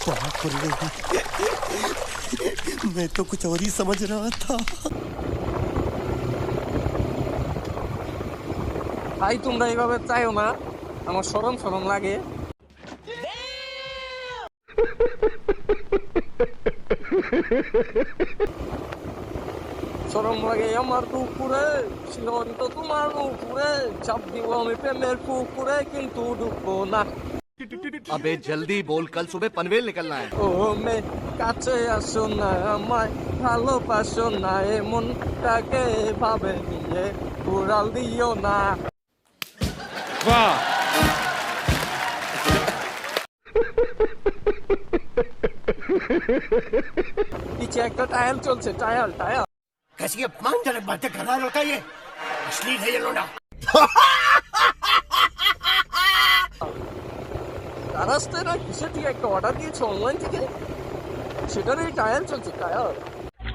बाप रे, मैं तो कुछ और ही समझ रहा था। ভাই তোমরা এইভাবে চাইও না, আমার শরম শরম লাগে। শরম লাগে আমার দুপুরে, সীমান্ত তোমার উপরে, চাপ দিব আমি প্রেমের পুকুরে, কিন্তু ডুববো না। अबे जल्दी बोल, कल सुबह पनवेल निकलना है। ও মে কাছে আসো না, আমায় ভালোবাসো না, এমনটাকে ভাবে নিয়ে উড়াল দিও না। वाह। পিছে একটা টায়াল চলছে, টায়াল টায়াল। कैसी अपमानजनक बातें कर रहा है लड़का, ये अश्लील है ये लोडा। রাস্তায় না কিসের থেকে একটা অর্ডার দিয়েছে অনলাইন থেকে, সেটারই টায়াল চলছে, টায়াল।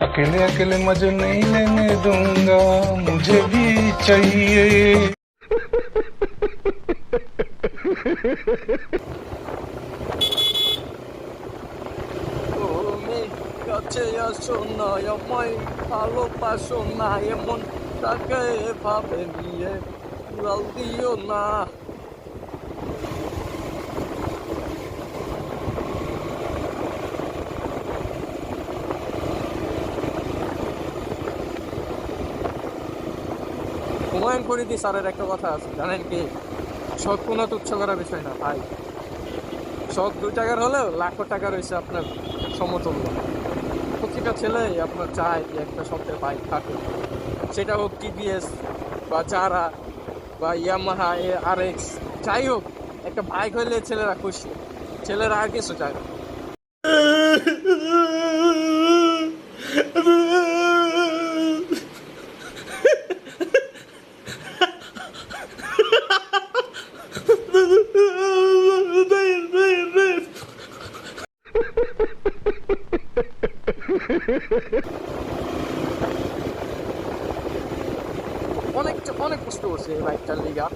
अकेले अकेले मजे नहीं लेने दूंगा, मुझे भी चाहिए। তুমি কাছে আসো না, আমায় ভালোবাসো না, এমনটাকে ভাবে নিয়ে উড়াল দিও না। হুমায়ুন ফরিদি স্যারের একটা কথা আছে, জানেন কি? শখ কোনো তুচ্ছ করার বিষয় না ভাই। শখ 2 টাকার হলেও লাখো টাকার হয়েছে আপনার সমতুল্য। প্রতিটা ছেলেই আপনার চায় যে একটা শখের বাইক থাকুক, সেটা হোক টিভিএস বা জারা বা ইয়ামাহা RX, যাই হোক একটা বাইক হইলে ছেলেরা খুশি, ছেলেরা আর কিছু চায় না। অনেক অনেক কষ্ট করছে এই বাইকটার লিগা।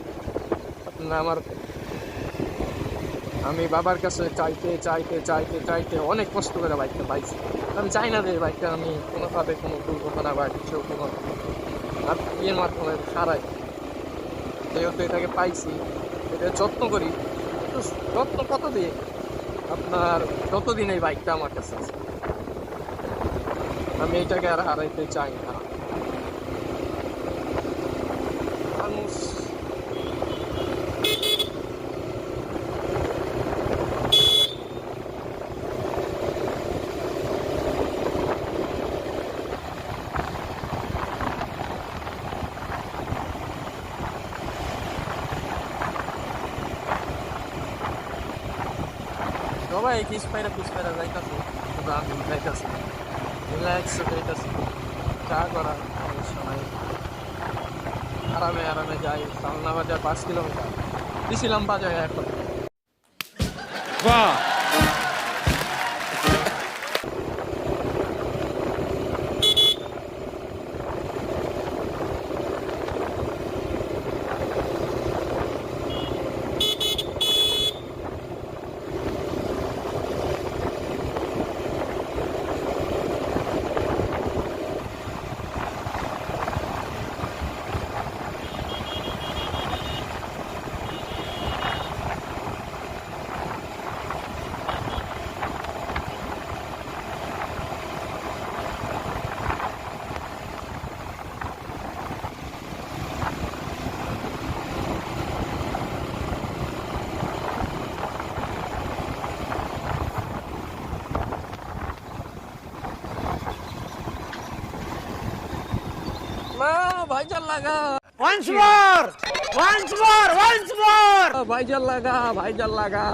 আমি বাবার কাছে চাইতে চাইতে চাইতে চাইতে অনেক কষ্ট করে বাইকটা পাইছি। আমি চাই না যে এই বাইকটা আমি কোনোভাবে কোনো দুর্ঘটনা বা কিছু কোনো ইয়ের মাধ্যমে হারাই। যেহেতু এটাকে পাইছি, এটা যত্ন করি, কিন্তু যত্ন কত দিয়ে আপনার যতদিন এই বাইকটা আমার কাছে আছে, আমি এটাকে আর হারাইতে চাই না। মানুষ সবাই পিছ পাইরা যাইতেছে, কিন্তু আমি যাইতেছি রিল্যাক্সে যাইতেছি, চা করা সমস্যা নাই, আরামে আরামে যাই। সালনা বাজার 5 কিলোমিটার দিছিলাম বাজারে এখন। वाह। না ভাইজান লাগা, Once more, once more, once more. ভাইজান লাগা, ভাইজান লাগা।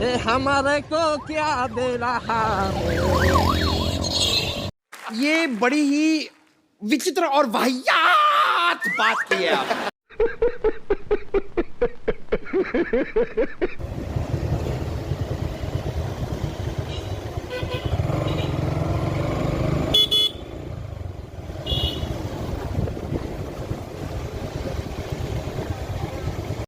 ए हमारे को क्या दे रहा है। ये बड़ी ही विचित्र और वाहियात बात की है आप।